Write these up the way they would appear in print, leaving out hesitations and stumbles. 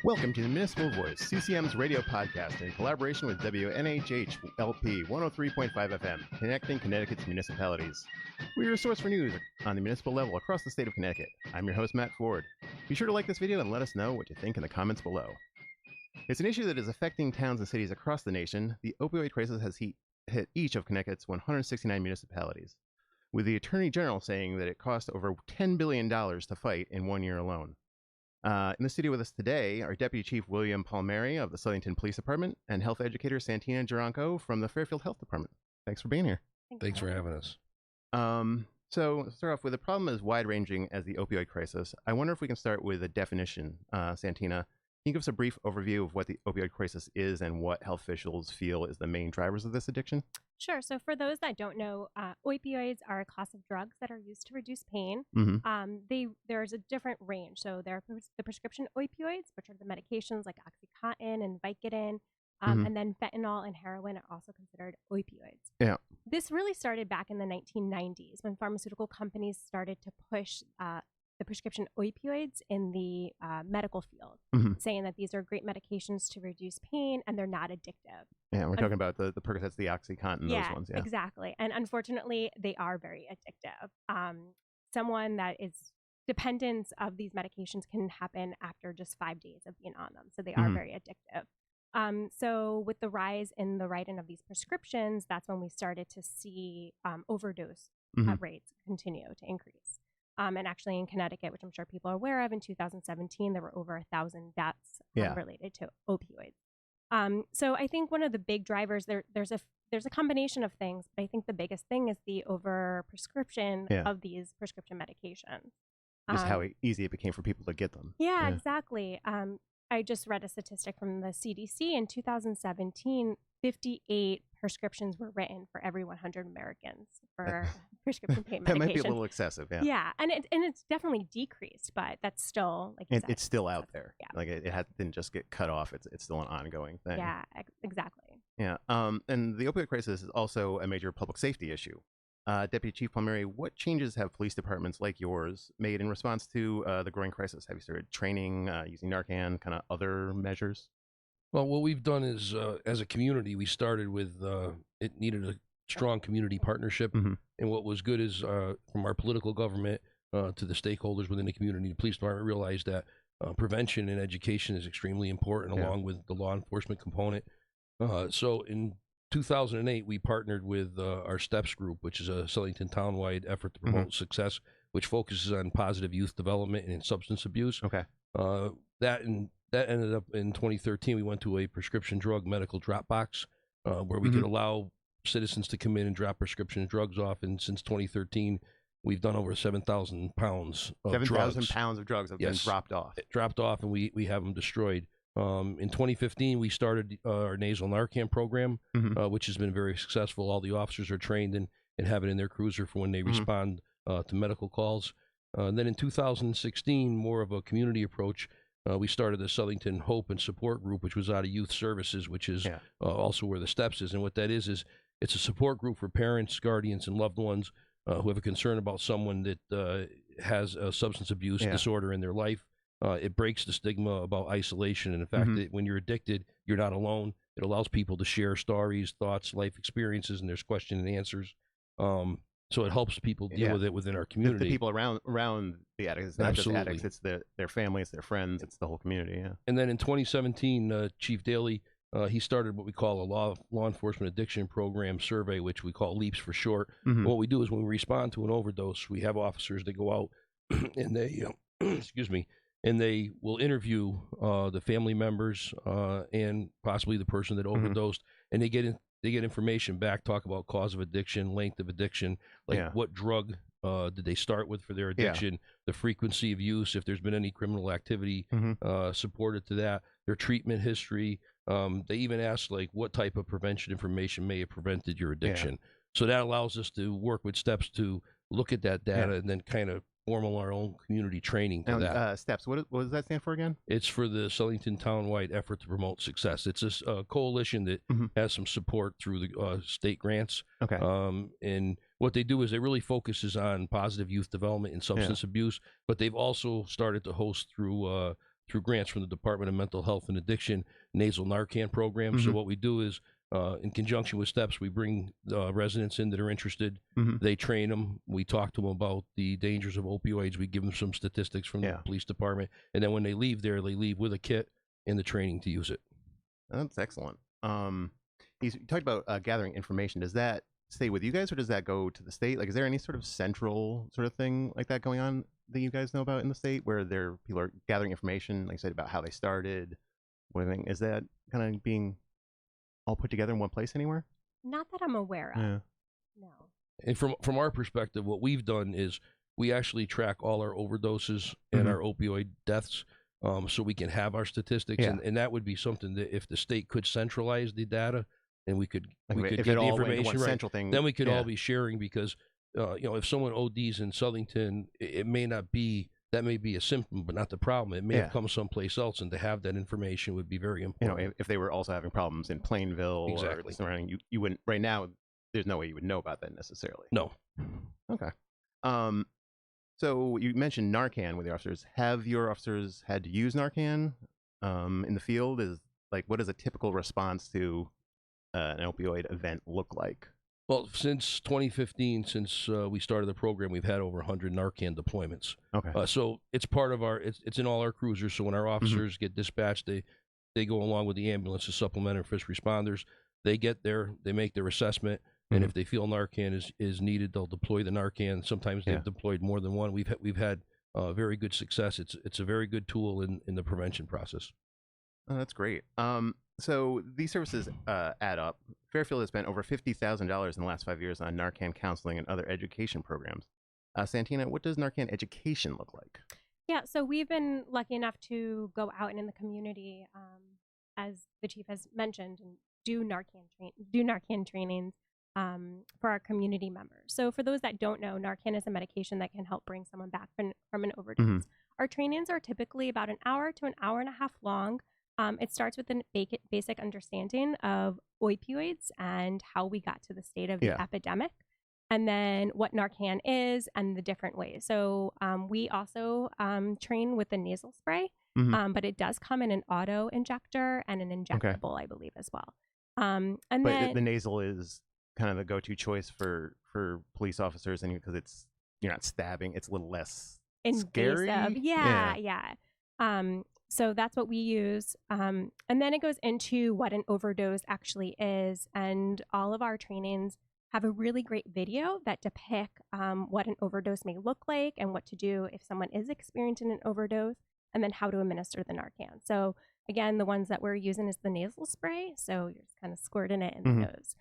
Welcome to the Municipal Voice, CCM's radio podcast in collaboration with WNHH LP 103.5 FM, connecting Connecticut's municipalities. We're your source for news on the municipal level across the state of Connecticut. I'm your host, Matt Ford. Be sure to like this video and let us know what you think in the comments below. It's an issue that is affecting towns and cities across the nation. The opioid crisis has hit each of Connecticut's 169 municipalities, with the Attorney General saying that it cost over $10 billion to fight in 1 year alone. In the studio with us today are Deputy Chief William Palmieri of the Southington Police Department and Health Educator Santina Jaronko from the Fairfield Health Department. Thanks for being here. Thanks for having us. So to start off with, the problem is wide-ranging as the opioid crisis. I wonder if we can start with a definition. Santina, can you give us a brief overview of what the opioid crisis is and what health officials feel is the main drivers of this addiction? Sure. So for those that don't know, opioids are a class of drugs that are used to reduce pain. There's a different range. So there are the prescription opioids, which are the medications like Oxycontin and Vicodin, and then fentanyl and heroin are also considered opioids. Yeah. This really started back in the 1990s when pharmaceutical companies started to push the prescription opioids in the medical field, saying that these are great medications to reduce pain and they're not addictive. Yeah, we're talking about the Percocets, the Oxycontin, those ones. Yeah, exactly. And unfortunately, they are very addictive. Someone that is dependence of these medications can happen after just 5 days of being on them. So they are very addictive. So with the rise in the writing of these prescriptions, that's when we started to see overdose rates continue to increase. And actually in Connecticut, which I'm sure people are aware of, in 2017, there were over 1,000 deaths related to opioids. So I think one of the big drivers, there's a combination of things, but I think the biggest thing is the overprescription of these prescription medications. Just how easy it became for people to get them. Yeah, exactly. I just read a statistic from the CDC. In 2017, 58 prescriptions were written for every 100 Americans for prescription pain medication. That might be a little excessive, yeah. Yeah, and it's definitely decreased, but that's still, like you said, it's still out there. Yeah. Like it didn't just get cut off. It's still an ongoing thing. Yeah, exactly. Yeah, and the opioid crisis is also a major public safety issue. Deputy Chief Palmieri, what changes have police departments like yours made in response to the growing crisis? Have you started training, using Narcan, kind of other measures? Well, what we've done is, as a community, we started with, it needed a strong community partnership. And what was good is, from our political government to the stakeholders within the community, the police department realized that prevention and education is extremely important, along with the law enforcement component. So in 2008, we partnered with our STEPS group, which is a Southington town-wide effort to promote success, which focuses on positive youth development and substance abuse. Okay. That ended up in 2013. We went to a prescription drug medical drop box where we could allow citizens to come in and drop prescription drugs off. And since 2013, we've done over 7,000 pounds of 7,000 pounds of drugs have been dropped off. Dropped off, and we have them destroyed. In 2015, we started our nasal Narcan program, which has been very successful. All the officers are trained and have it in their cruiser for when they respond to medical calls. And then in 2016, more of a community approach, we started the Southington Hope and Support Group, which was out of Youth Services, which is also where the STEPS is. And what that is it's a support group for parents, guardians, and loved ones who have a concern about someone that has a substance abuse disorder in their life. It breaks the stigma about isolation and the fact that when you're addicted, you're not alone. It allows people to share stories, thoughts, life experiences, and there's question and answers. So it helps people deal with it within our community. The people around the addicts. It's not just addicts, it's their families, their friends, it's the whole community. Yeah. And then in 2017, Chief Daly, he started what we call a law enforcement addiction program survey, which we call LEAPS for short. What we do is when we respond to an overdose, we have officers that go out and they, and they will interview the family members and possibly the person that overdosed, and they get information back, talk about cause of addiction, length of addiction, like what drug did they start with for their addiction, the frequency of use, if there's been any criminal activity supported to that, their treatment history. They even ask like what type of prevention information may have prevented your addiction. So that allows us to work with STEPS to look at that data and then kind of formal our own community training to that. STEPS, what does that stand for again? It's for the Southington town-wide effort to promote success. It's a coalition that has some support through the state grants. Okay. And what they do is they really focuses on positive youth development and substance abuse, but they've also started to host through through grants from the Department of Mental Health and Addiction nasal Narcan program. So what we do is, in conjunction with STEPS, we bring residents in that are interested. They train them. We talk to them about the dangers of opioids. We give them some statistics from the police department. And then when they leave there, they leave with a kit and the training to use it. That's excellent. You talked about gathering information. Does that stay with you guys, or does that go to the state? Like, is there any sort of central sort of thing like that going on that you guys know about in the state, where people are gathering information, like I said, about how they started? Is that kind of being all put together in one place anywhere? Not that I'm aware of. Yeah. No. And from our perspective, what we've done is we actually track all our overdoses and our opioid deaths, so we can have our statistics. And that would be something that if the state could centralize the data, and we could get the information right, thing, then we could all be sharing, because if someone ODs in Southington, it may not be, that may be a symptom, but not the problem. It may have come someplace else, and to have that information would be very important. If they were also having problems in Plainville or surrounding, you wouldn't, right now, there's no way you would know about that necessarily. No. Okay. So you mentioned Narcan with your officers. Have your officers had to use Narcan in the field? What does a typical response to an opioid event look like? Well, since 2015, since we started the program, we've had over 100 Narcan deployments. Okay. So it's part of it's in all our cruisers. So when our officers get dispatched, they go along with the ambulance to supplement our first responders. They get there, they make their assessment, and if they feel Narcan is needed, they'll deploy the Narcan. Sometimes they've deployed more than one. We've had very good success. It's a very good tool in the prevention process. Oh, that's great. So these services add up. Fairfield has spent over $50,000 in the last 5 years on Narcan counseling and other education programs. Santina, what does Narcan education look like? Yeah, so we've been lucky enough to go out and in the community, as the chief has mentioned, and do Narcan trainings for our community members. So for those that don't know, Narcan is a medication that can help bring someone back from an overdose. Our trainings are typically about an hour to an hour and a half long. It starts with a basic understanding of opioids and how we got to the state of the epidemic, and then what Narcan is and the different ways. So we also train with the nasal spray, but it does come in an auto injector and an injectable, I believe, as well. But then the nasal is kind of the go-to choice for police officers, and because you're not stabbing, it's a little less scary. Yeah. So that's what we use. And then it goes into what an overdose actually is. And all of our trainings have a really great video that depict what an overdose may look like and what to do if someone is experiencing an overdose, and then how to administer the Narcan. So again, the ones that we're using is the nasal spray. So you're just kind of squirting it in the nose.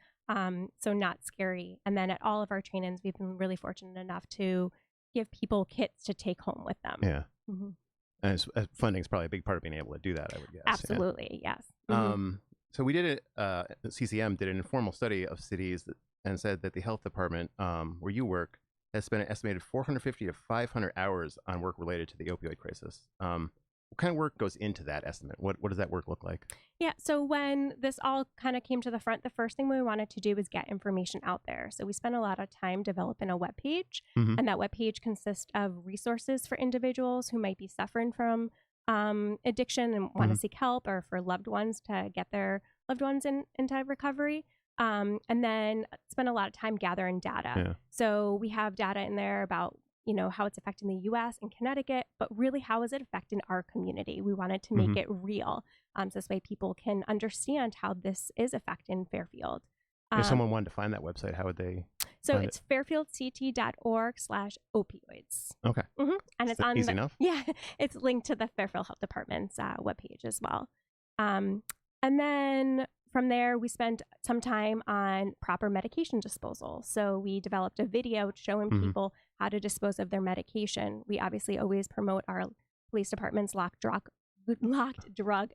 So not scary. And then at all of our trainings, we've been really fortunate enough to give people kits to take home with them. Yeah. And funding is probably a big part of being able to do that, I would guess. Absolutely, yes. So we did CCM did an informal study of cities and said that the health department, where you work, has spent an estimated 450 to 500 hours on work related to the opioid crisis. What kind of work goes into that estimate? What does that work look like? Yeah, so when this all kind of came to the front, the first thing we wanted to do was get information out there. So we spent a lot of time developing a webpage, and that webpage consists of resources for individuals who might be suffering from addiction and want to seek help, or for loved ones to get their loved ones into recovery. And then spend a lot of time gathering data. Yeah. So we have data in there about how it's affecting the U.S. and Connecticut, but really how is it affecting our community? We wanted to make it real, so this way people can understand how this is affecting Fairfield. If someone wanted to find that website, how would they? So it's fairfieldct.org/opioids. Okay. And it's on easy enough. Yeah, it's linked to the Fairfield Health Department's webpage as well. And then from there, we spent some time on proper medication disposal. So we developed a video showing people how to dispose of their medication. We obviously always promote our police department's locked drug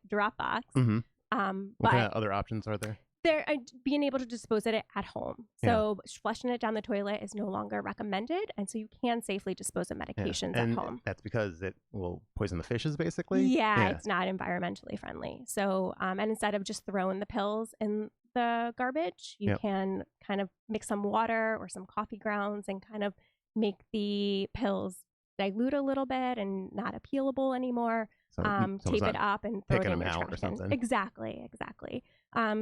drop box. What kind of other options are there? They're being able to dispose of it at home. So flushing it down the toilet is no longer recommended, and so you can safely dispose of medications at home. That's because it will poison the fishes, basically? Yeah, it's not environmentally friendly. So, and instead of just throwing the pills in the garbage, you can kind of mix some water or some coffee grounds and kind of make the pills dilute a little bit and not appealable anymore. So Tape it up and throw it picking in them your out trash or can. something. Exactly.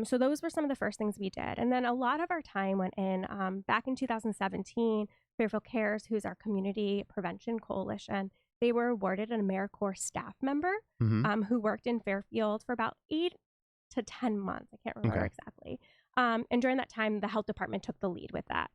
So those were some of the first things we did. And then a lot of our time went in, back in 2017, Fairfield Cares, who's our community prevention coalition, they were awarded an AmeriCorps staff member who worked in Fairfield for about 8 to 10 months. I can't remember exactly. And during that time, the health department took the lead with that,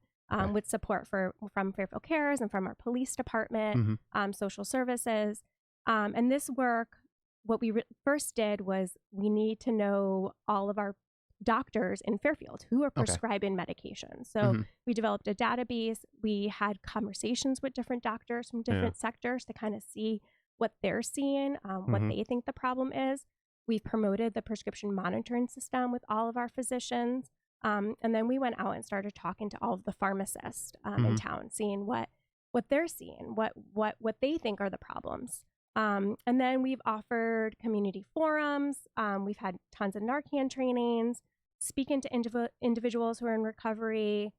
with support from Fairfield Cares and from our police department, social services. And this work, what we first did was we need to know all of our doctors in Fairfield who are prescribing medications. So we developed a database. We had conversations with different doctors from different sectors to kind of see what they're seeing, what they think the problem is. We've promoted the prescription monitoring system with all of our physicians. And then we went out and started talking to all of the pharmacists in town, seeing what they're seeing, what they think are the problems. And then we've offered community forums. We've had tons of Narcan trainings, speaking to individuals who are in recovery.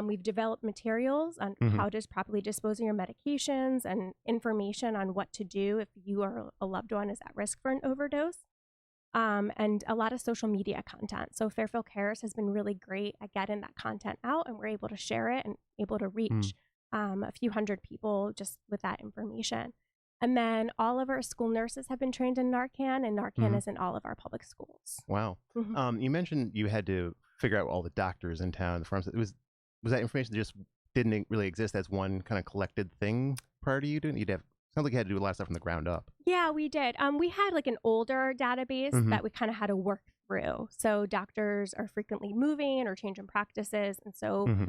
We've developed materials on how to properly dispose of your medications and information on what to do if you or a loved one is at risk for an overdose. And a lot of social media content. So Fairfield Cares has been really great at getting that content out, and we're able to share it and able to reach a few hundred people just with that information. And then all of our school nurses have been trained in Narcan, and Narcan is in all of our public schools. Wow. You mentioned you had to figure out all the doctors in town, the pharmacists. Was that information that just didn't really exist as one kind of collected thing prior to you doing it? Sounds like you had to do a lot of stuff from the ground up. Yeah, we did. We had like an older database that we kind of had to work through. So doctors are frequently moving or changing practices. And so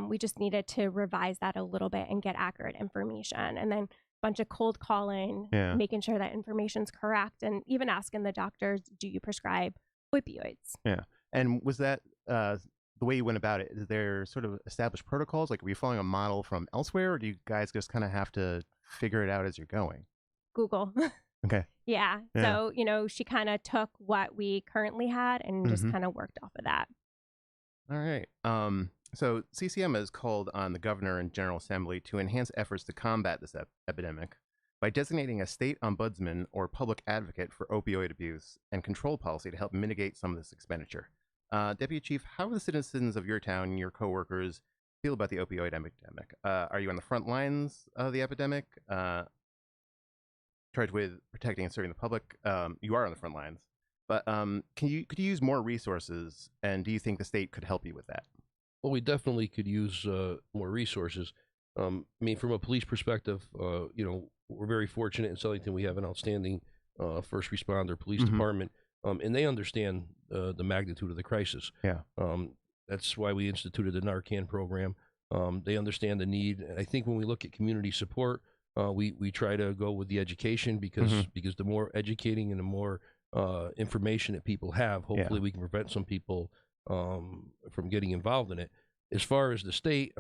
we just needed to revise that a little bit and get accurate information. And then bunch of cold calling, making sure that information's correct, and even asking the doctors, do you prescribe opioids? Yeah. And was that the way you went about it? Is there sort of established protocols? Like, were you following a model from elsewhere, or do you guys just kind of have to figure it out as you're going? Google. Okay. Yeah. So, she kind of took what we currently had and just kind of worked off of that. All right. So CCM has called on the governor and General Assembly to enhance efforts to combat this epidemic by designating a state ombudsman or public advocate for opioid abuse and control policy to help mitigate some of this expenditure. Deputy Chief, how do the citizens of your town and your coworkers feel about the opioid epidemic? Are you on the front lines of the epidemic? Charged with protecting and serving the public? You are on the front lines. But could you use more resources, and do you think the state could help you with that? Well, we definitely could use more resources. I mean, from a police perspective, we're very fortunate in Southington. We have an outstanding first responder police department, and they understand the magnitude of the crisis. Yeah. That's why we instituted the Narcan program. They understand the need. And I think when we look at community support, we try to go with the education because the more educating and the more information that people have, hopefully we can prevent some people from getting involved in it. As far as the state,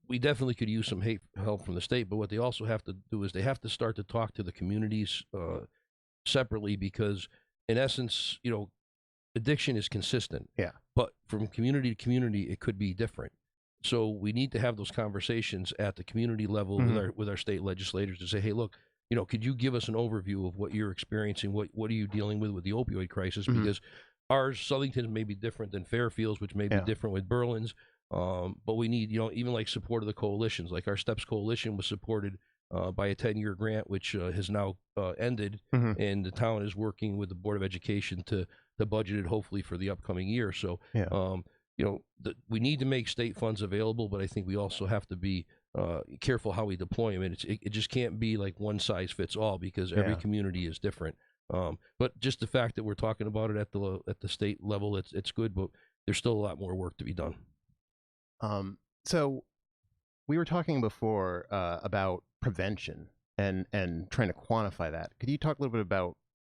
we definitely could use some help from the state, but what they also have to do is they have to start to talk to the communities separately, because in essence, addiction is consistent. Yeah. But from community to community, it could be different. So we need to have those conversations at the community level with our state legislators to say, hey, look, could you give us an overview of what you're experiencing? What are you dealing with the opioid crisis? Because ours, Southington, may be different than Fairfield's, which may be different with Berlin's. But we need, even like support of the coalitions. Like our STEPS coalition was supported by a 10-year grant, which has now ended, and the town is working with the Board of Education to budget it hopefully for the upcoming year. So, we need to make state funds available, but I think we also have to be careful how we deploy them. And it just can't be like one size fits all, because every community is different. But just the fact that we're talking about it at the state level, it's good, but there's still a lot more work to be done. So we were talking before about prevention and trying to quantify that. Could you talk a little bit about,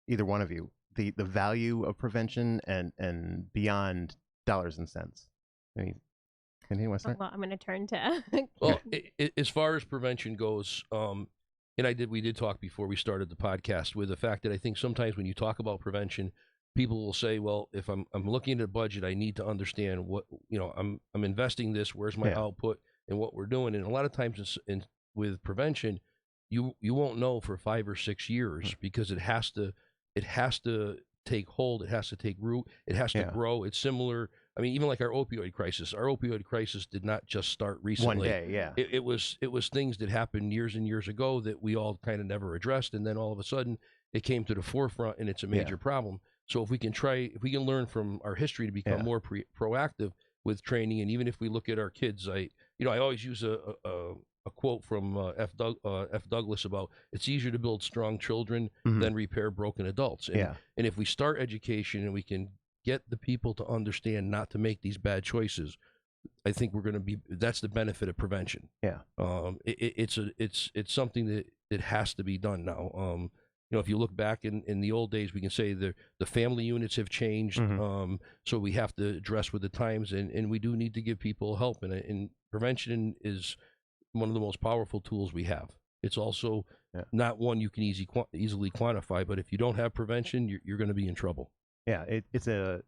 either one of you, the value of prevention and beyond dollars and cents? Anyone start? Well, I'm going to turn to. Well, as far as prevention goes, and we did talk before we started the podcast with the fact that I think sometimes when you talk about prevention, people will say, well, if I'm looking at a budget, I need to understand what, I'm investing this, where's my output, and what we're doing. And a lot of times in with prevention, you won't know for 5 or 6 years because it has to take hold, it has to take root, it has to grow. It's similar. I mean, even like our opioid crisis. Our opioid crisis did not just start recently. One day, yeah. It was things that happened years and years ago that we all kind of never addressed, and then all of a sudden it came to the forefront, and it's a major problem. So if we can learn from our history to become more proactive with training, and even if we look at our kids, I always use a quote from F. Douglas about it's easier to build strong children than repair broken adults. And if we start education and we can get the people to understand not to make these bad choices, I think that's the benefit of prevention. Yeah. It's something that has to be done now. If you look back in the old days, we can say the family units have changed. So we have to address with the times, and we do need to give people help. And prevention is one of the most powerful tools we have. It's also not one you can easily quantify, but if you don't have prevention, you're going to be in trouble. Yeah, it's a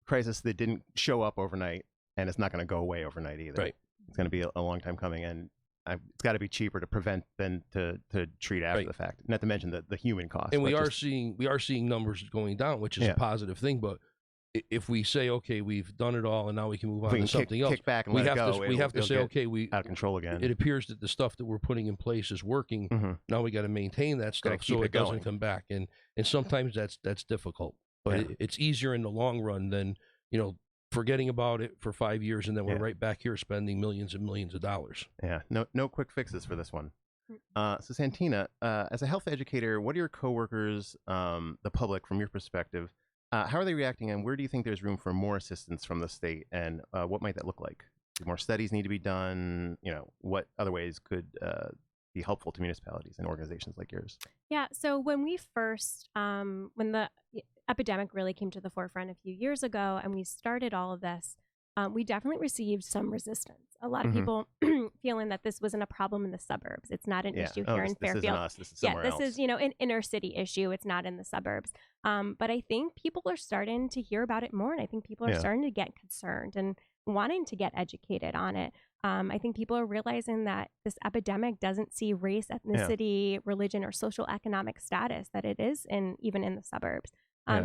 crisis that didn't show up overnight, and it's not going to go away overnight either. Right. It's going to be a long time coming, and it's got to be cheaper to prevent than to treat after the fact. Not to mention the human cost. And we are seeing numbers going down, which is a positive thing. But if we say, okay, we've done it all, and now we can move on to something else, kick back and we have to say, okay, we out of control again. It appears that the stuff that we're putting in place is working. Now we got to maintain that stuff so it doesn't come back. And sometimes that's difficult. But it's easier in the long run than forgetting about it for 5 years, and then we're right back here spending millions and millions of dollars. Yeah, no quick fixes for this one. So Santina, as a health educator, what are your coworkers, the public, from your perspective, how are they reacting, and where do you think there's room for more assistance from the state, and what might that look like? Do more studies need to be done? What other ways could be helpful to municipalities and organizations like yours? Yeah, so when we first, when the epidemic really came to the forefront a few years ago, and we started all of this, we definitely received some resistance. A lot of people feeling that this wasn't a problem in the suburbs. It's not an issue here in Fairfield. This isn't us. This is somewhere else. This is, an inner city issue. It's not in the suburbs. But I think people are starting to hear about it more, and I think people are starting to get concerned and wanting to get educated on it. I think people are realizing that this epidemic doesn't see race, ethnicity, religion, or social economic status that it is even in the suburbs.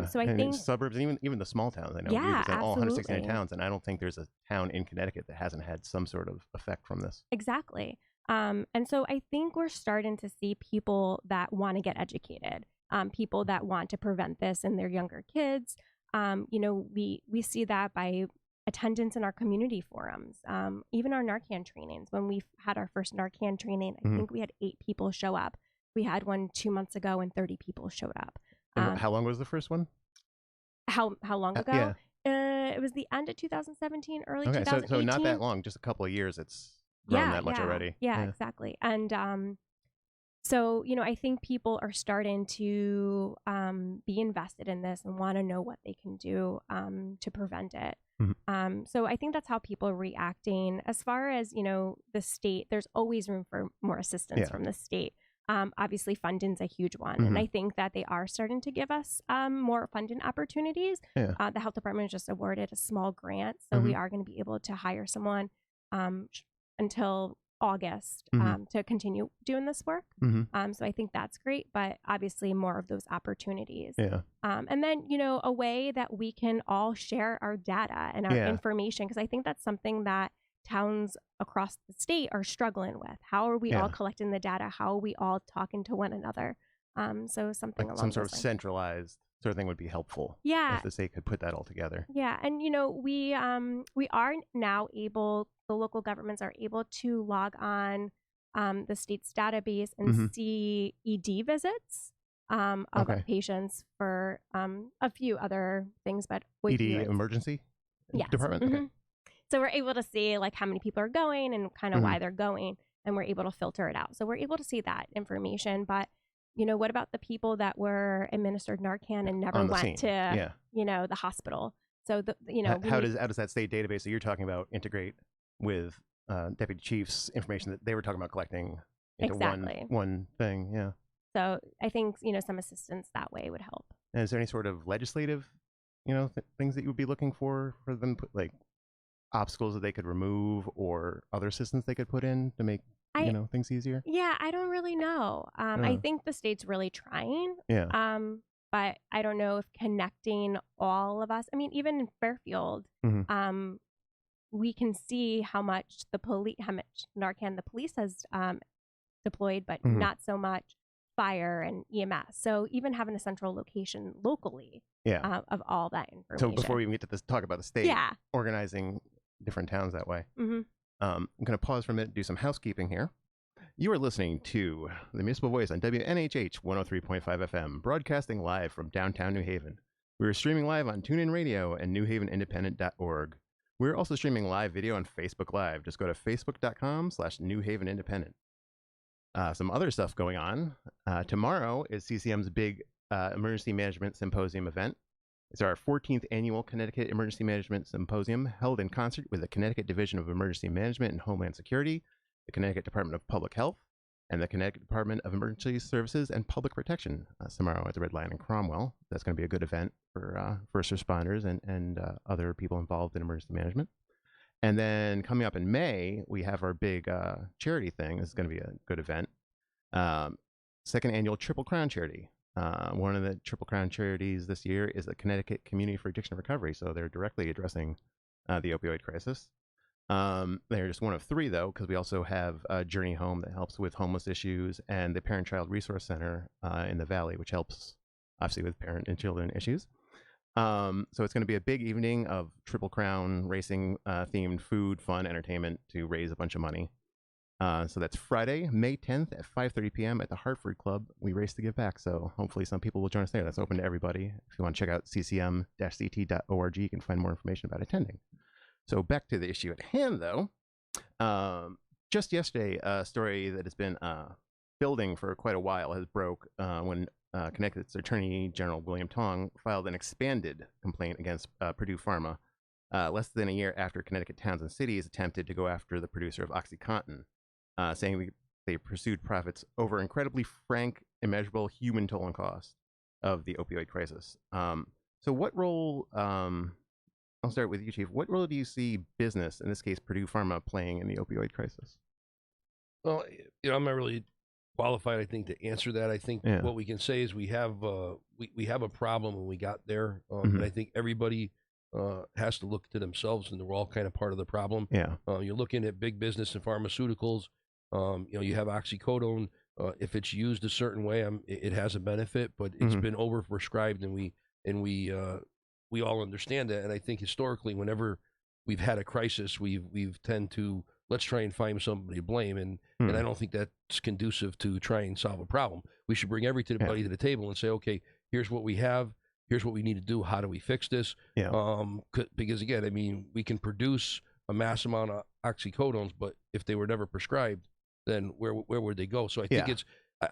So I think suburbs, and even the small towns. I know all 169 towns, and I don't think there's a town in Connecticut that hasn't had some sort of effect from this. Exactly. And so I think we're starting to see people that want to get educated, people that want to prevent this in their younger kids. We see that by attendance in our community forums, even our Narcan trainings. When we had our first Narcan training, I think we had 8 people show up. We had one 2 months ago, and 30 people showed up. How long was the first one? How long ago? It was the end of 2017, early 2018. So not that long, just a couple of years. It's grown that much already. Yeah, exactly. And so I think people are starting to be invested in this and want to know what they can do to prevent it. So I think that's how people are reacting. As far as the state, there's always room for more assistance from the state. Obviously, funding's a huge one, and I think that they are starting to give us more funding opportunities. The health department just awarded a small grant, so we are going to be able to hire someone until August to continue doing this work. So I think that's great, but obviously more of those opportunities. And then, a way that we can all share our data and our information, because I think that's something that towns across the state are struggling with. How are we all collecting the data? How are we all talking to one another? So something along some sort of lines. Centralized sort of thing would be helpful. Yeah. If the state could put that all together. Yeah. And, we are now able, the local governments are able to log on the state's database and see ED visits of patients for a few other things. But ED emergency department? Okay. So we're able to see how many people are going and kind of why they're going, and we're able to filter it out. So we're able to see that information. But, what about the people that were administered Narcan and never went to, the hospital? So, how does that state database that you're talking about integrate with deputy chief's information that they were talking about collecting into one thing? Yeah. So I think, some assistance that way would help. And is there any sort of legislative, things that you would be looking for them, obstacles that they could remove or other assistance they could put in to make things easier? Yeah, I don't really know. I think the state's really trying. Yeah. But I don't know if connecting all of us. I mean, even in Fairfield, we can see how much Narcan the police has deployed, but not so much fire and EMS. So even having a central location locally of all that information. So before we even get to this, talk about the state organizing different towns that way. I'm going to pause for a minute, do some housekeeping here. You are listening to the Municipal Voice on WNHH 103.5 FM, broadcasting live from downtown New Haven. We are streaming live on TuneIn Radio and newhavenindependent.org. We're also streaming live video on Facebook Live. Just go to facebook.com/newhavenindependent. Some other stuff going on. Tomorrow is CCM's big Emergency Management Symposium event. It's our 14th annual Connecticut Emergency Management Symposium, held in concert with the Connecticut Division of Emergency Management and Homeland Security, the Connecticut Department of Public Health, and the Connecticut Department of Emergency Services and Public Protection. Tomorrow at the Red Lion in Cromwell. That's going to be a good event for first responders and other people involved in emergency management. And then coming up in May, we have our big charity thing. This is going to be a good event. Second annual Triple Crown Charity. One of the Triple Crown charities this year is the Connecticut Community for Addiction Recovery. So they're directly addressing the opioid crisis. They're just one of three, though, because we also have Journey Home that helps with homeless issues, and the Parent-Child Resource Center in the Valley, which helps, obviously, with parent and children issues. So it's going to be a big evening of Triple Crown racing themed food, fun, entertainment to raise a bunch of money. So that's Friday, May 10th at 5:30 p.m. at the Hartford Club. We race to give back, so hopefully some people will join us there. That's open to everybody. If you want to check out ccm-ct.org, you can find more information about attending. So back to the issue at hand, though. Just yesterday, a story that has been building for quite a while has broke when Connecticut's Attorney General William Tong filed an expanded complaint against Purdue Pharma less than a year after Connecticut towns and cities attempted to go after the producer of OxyContin, saying they pursued profits over incredibly frank, immeasurable human toll and cost of the opioid crisis. So what role... I'll start with you, Chief. What role do you see business, in this case Purdue Pharma, playing in the opioid crisis? Well, I'm not really qualified, I think, to answer that. I think what we can say is we have a problem when we got there, and I think everybody has to look to themselves, and we're all kind of part of the problem. You're looking at big business and pharmaceuticals. You have oxycodone. If it's used a certain way, it has a benefit, but it's been overprescribed, and we all understand that. And I think historically, whenever we've had a crisis, we've tend to let's try and find somebody to blame, and I don't think that's conducive to try and solve a problem. We should bring everybody to the table and say, okay, here's what we have, here's what we need to do. How do we fix this? Because again, I mean, we can produce a mass amount of oxycodones, but if they were never prescribed, then where would they go? So I think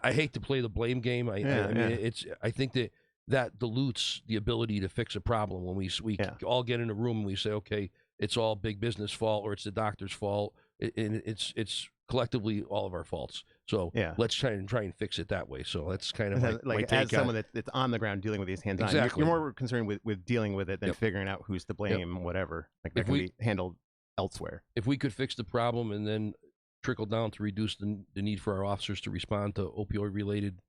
I hate to play the blame game. I think that dilutes the ability to fix a problem when we all get in a room and we say, okay, it's all big business fault or it's the doctor's fault. And it's collectively all of our faults. So let's try and fix it that way. So that's kind of my take as someone that's on the ground dealing with these hands-on. Exactly. You're more concerned with dealing with it than figuring out who's to blame, whatever. Like that can be handled elsewhere. If we could fix the problem and then trickle down to reduce the need for our officers to respond to opioid-related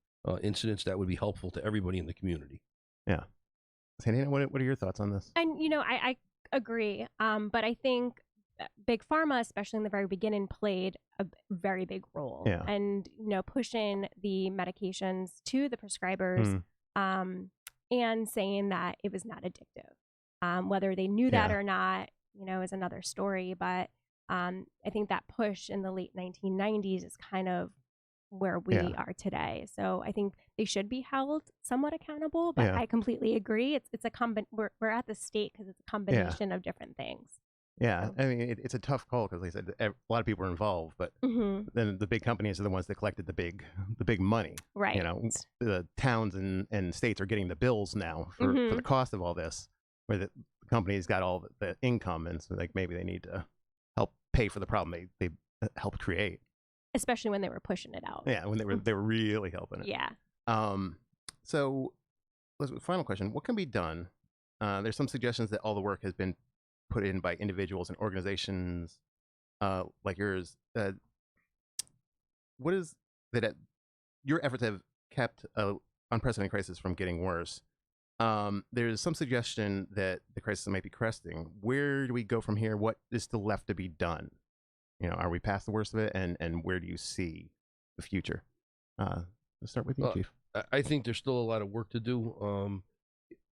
incidents, that would be helpful to everybody in the community. Yeah. Santina, what are your thoughts on this? And, I agree. But I think Big Pharma, especially in the very beginning, played a very big role. And, pushing the medications to the prescribers and saying that it was not addictive. Whether they knew that or not, is another story. But I think that push in the late 1990s is kind of where we are today. So I think they should be held somewhat accountable, but I completely agree. It's a we're at the state because it's a combination of different things. I mean, it's a tough call because, like I said, a lot of people are involved, but then the big companies are the ones that collected the big money. Right. The towns and states are getting the bills now for the cost of all this, where the companies got all the income, and so like maybe they need to help pay for the problem they helped create. Especially when they were pushing it out. Yeah, when they were really helping it. Yeah. So, final question: what can be done? There's some suggestions that all the work has been put in by individuals and organizations like yours. what is that? Your efforts have kept a unprecedented crisis from getting worse. There's some suggestion that the crisis might be cresting. Where do we go from here? What is still left to be done? Are we past the worst of it? And where do you see the future? Let's start with you, Chief. I think there's still a lot of work to do.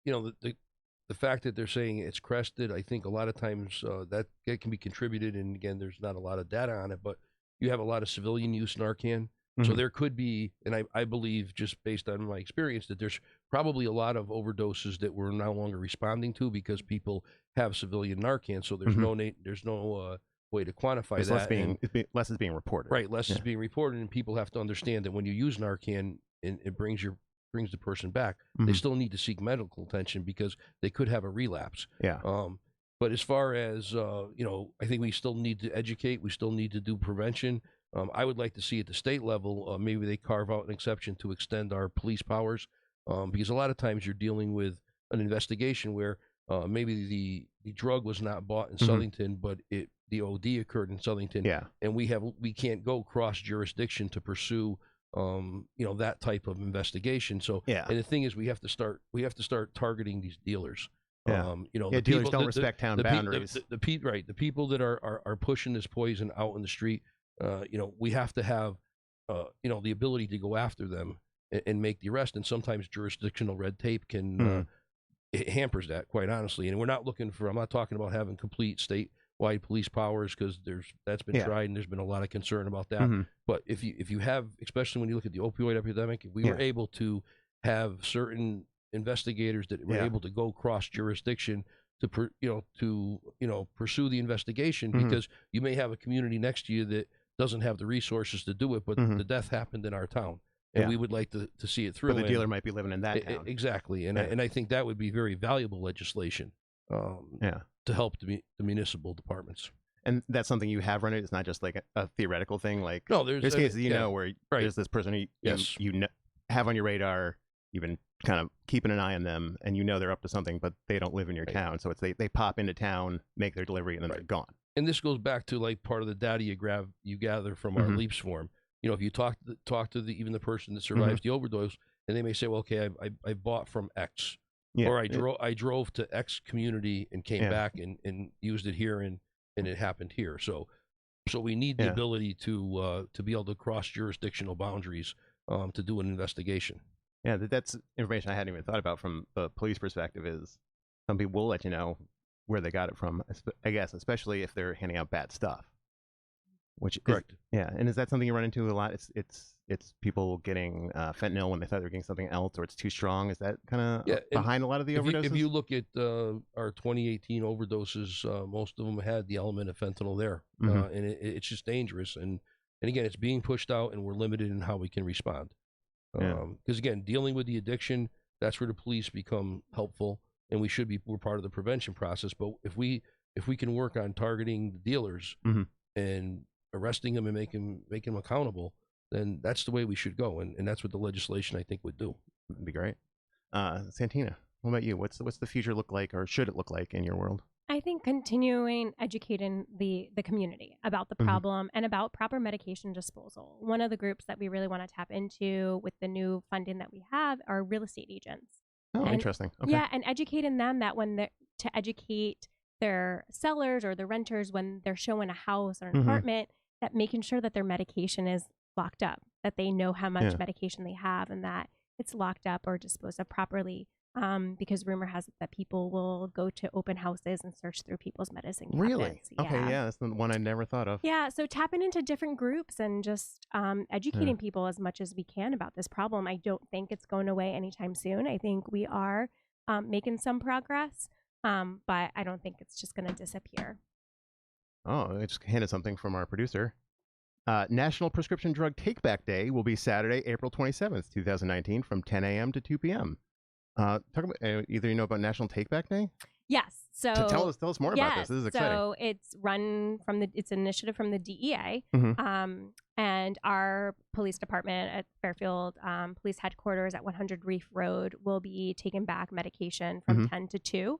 The fact that they're saying it's crested, I think a lot of times that can be contributed, and again, there's not a lot of data on it, but you have a lot of civilian use Narcan. So there could be, and I believe, just based on my experience, that there's probably a lot of overdoses that we're no longer responding to because people have civilian Narcan. So there's no way to quantify that. Less is being reported. Right, less is being reported, and people have to understand that when you use Narcan and it brings the person back, they still need to seek medical attention because they could have a relapse. Yeah. But as far as I think we still need to educate. We still need to do prevention. I would like to see at the state level, maybe they carve out an exception to extend our police powers, because a lot of times you're dealing with an investigation where maybe the drug was not bought in Southington, but the OD occurred in Southington, and we can't go cross jurisdiction to pursue that type of investigation. So, and the thing is, we have to start targeting these dealers. The dealers don't respect town boundaries. The people that are pushing this poison out in the street. We have to have, the ability to go after them and make the arrest. And sometimes jurisdictional red tape can it hampers that, quite honestly. And we're not I'm not talking about having complete statewide police powers, because that's been tried and there's been a lot of concern about that. But if you have, especially when you look at the opioid epidemic, if we were able to have certain investigators that were able to go cross jurisdiction to pursue the investigation, because you may have a community next to you that doesn't have the resources to do it, but the death happened in our town, and we would like to see it through. But the dealer might be living in that town. Exactly, and I think that would be very valuable legislation to help the municipal departments. And that's something you have run it. It's not just like a theoretical thing. Like, no, there's cases where there's this person you have on your radar. You've been kind of keeping an eye on them, and they're up to something, but they don't live in your town. So it's they pop into town, make their delivery, and then they're gone. And this goes back to like part of the data you gather from our LEAPS form. If you talk to even the person that survives the overdose, and they may say, well, okay, I bought from X, or I drove to X community and came back and used it here, and it happened here. So we need the ability to be able to cross jurisdictional boundaries to do an investigation. Yeah, that's information I hadn't even thought about from the police perspective. Is some people will let you know where they got it from, I guess, especially if they're handing out bad stuff. Which correct. And is that something you run into a lot? It's people getting fentanyl when they thought they were getting something else, or it's too strong. Is that kind of behind a lot of the overdoses? If you look at our 2018 overdoses, most of them had the element of fentanyl there, and it's just dangerous. And again, it's being pushed out, and we're limited in how we can respond. Because again, dealing with the addiction, that's where the police become helpful, and we're part of the prevention process. But if we can work on targeting the dealers and arresting them and making them accountable, then that's the way we should go, and that's what the legislation, I think, would do. That'd be great. Santina, what about you? What's the future look like, or should it look like in your world? I think continuing educating the community about the problem and about proper medication disposal. One of the groups that we really want to tap into with the new funding that we have are real estate agents. Oh, interesting. Okay. Yeah, and educating them to educate their sellers or the renters when they're showing a house or an apartment, that making sure that their medication is locked up, that they know how much medication they have, and that it's locked up or disposed of properly. Because rumor has it that people will go to open houses and search through people's medicine cabinets. Really? Okay, yeah, that's the one I never thought of. Yeah, so tapping into different groups and just educating people as much as we can about this problem. I don't think it's going away anytime soon. I think we are making some progress, but I don't think it's just going to disappear. Oh, I just handed something from our producer. National Prescription Drug Take-Back Day will be Saturday, April 27th, 2019, from 10 a.m. to 2 p.m. Talk about either about National Take Back Day? Yes. So tell us more about this. This is exciting. So it's run it's an initiative from the DEA, and our police department at Fairfield Police Headquarters at 100 Reef Road will be taking back medication from 10 to 2.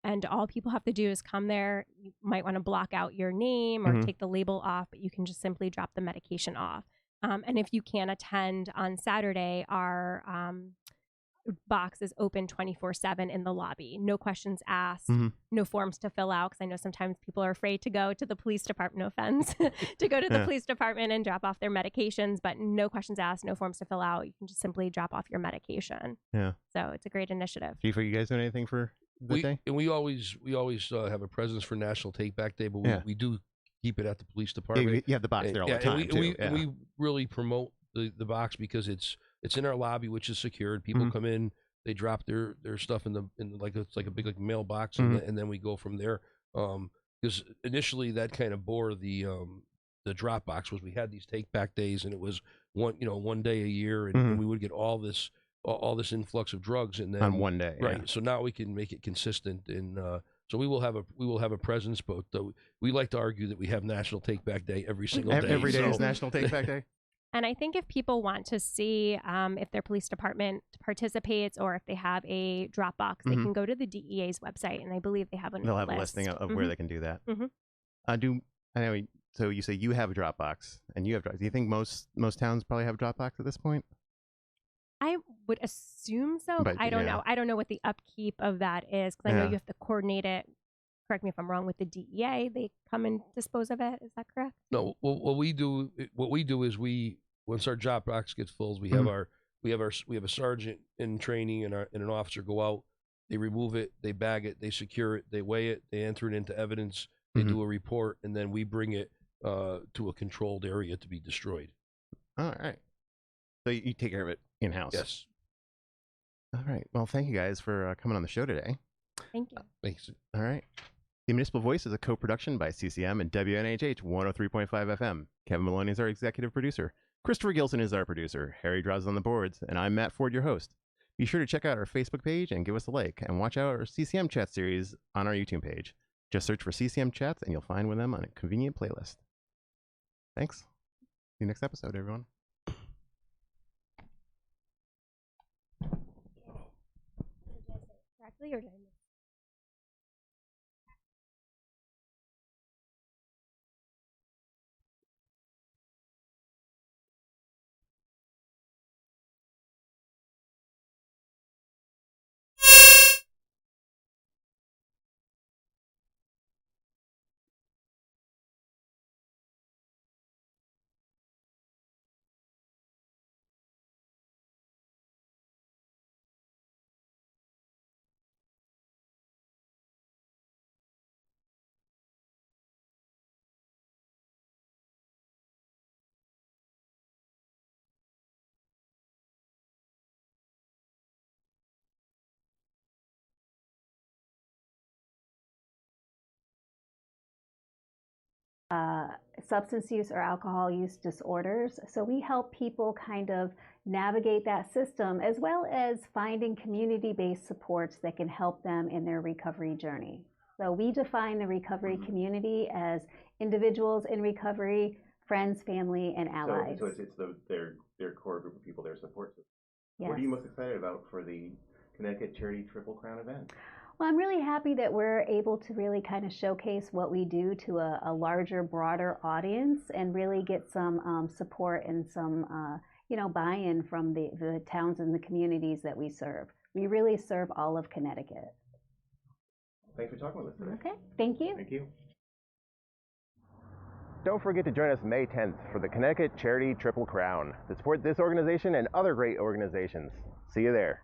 And all people have to do is come there. You might want to block out your name or take the label off, but you can just simply drop the medication off. And if you can attend on Saturday, our box is open 24/7 in the lobby. No questions asked, no forms to fill out, because I know sometimes people are afraid to go to the police department, no offense, to go to the police department and drop off their medications, but no questions asked, no forms to fill out. You can just simply drop off your medication. Yeah. So it's a great initiative. Chief, are you guys doing anything for the day? And we always have a presence for National Take Back Day, but we do keep it at the police department. Yeah, you have the box there all the time, too. And we really promote the box because it's in our lobby, which is secured. People come in, they drop their stuff in it's like a big mailbox, and then we go from there. Because initially that kind of bore the drop box was we had these take back days, and it was one day a year, and we would get all this influx of drugs, and then on one day, right? Yeah. So now we can make it consistent, and so we will have a presence. But we like to argue that we have National Take Back Day every single day. Every day is National Take Back Day. And I think if people want to see if their police department participates or if they have a drop box, they can go to the DEA's website, and I believe they have They'll have a listing of where they can do that. I know. So you say you have a drop box, and you have. Do you think most towns probably have drop box at this point? I would assume so, but I don't know. I don't know what the upkeep of that is, because I know you have to coordinate it. Correct me if I'm wrong, with the DEA. They come and dispose of it. Is that correct? No. Well, what we do is once our drop box gets full, we have a sergeant in training and an officer go out. They remove it, they bag it, they secure it, they weigh it, they enter it into evidence, they do a report, and then we bring it to a controlled area to be destroyed. All right. So you take care of it in-house? Yes. All right. Well, thank you guys for coming on the show today. Thank you. Thanks. All right. The Municipal Voice is a co-production by CCM and WNHH 103.5 FM. Kevin Maloney is our executive producer. Christopher Gilson is our producer. Harry draws on the boards, and I'm Matt Ford, your host. Be sure to check out our Facebook page and give us a like, and watch out our CCM Chat series on our YouTube page. Just search for CCM Chats, and you'll find one of them on a convenient playlist. Thanks. See you next episode, everyone. Correctly, or did I miss? Substance use or alcohol use disorders. So we help people kind of navigate that system, as well as finding community-based supports that can help them in their recovery journey. So we define the recovery community as individuals in recovery, friends, family, and allies. So it's their core group of people, their support system. Yes. What are you most excited about for the Connecticut Charity Triple Crown event? Well, I'm really happy that we're able to really kind of showcase what we do to a larger, broader audience, and really get some support and some buy-in from the towns and the communities that we serve. We really serve all of Connecticut. Thanks for talking with us today. Okay, thank you. Thank you. Don't forget to join us May 10th for the Connecticut Charity Triple Crown to support this organization and other great organizations. See you there.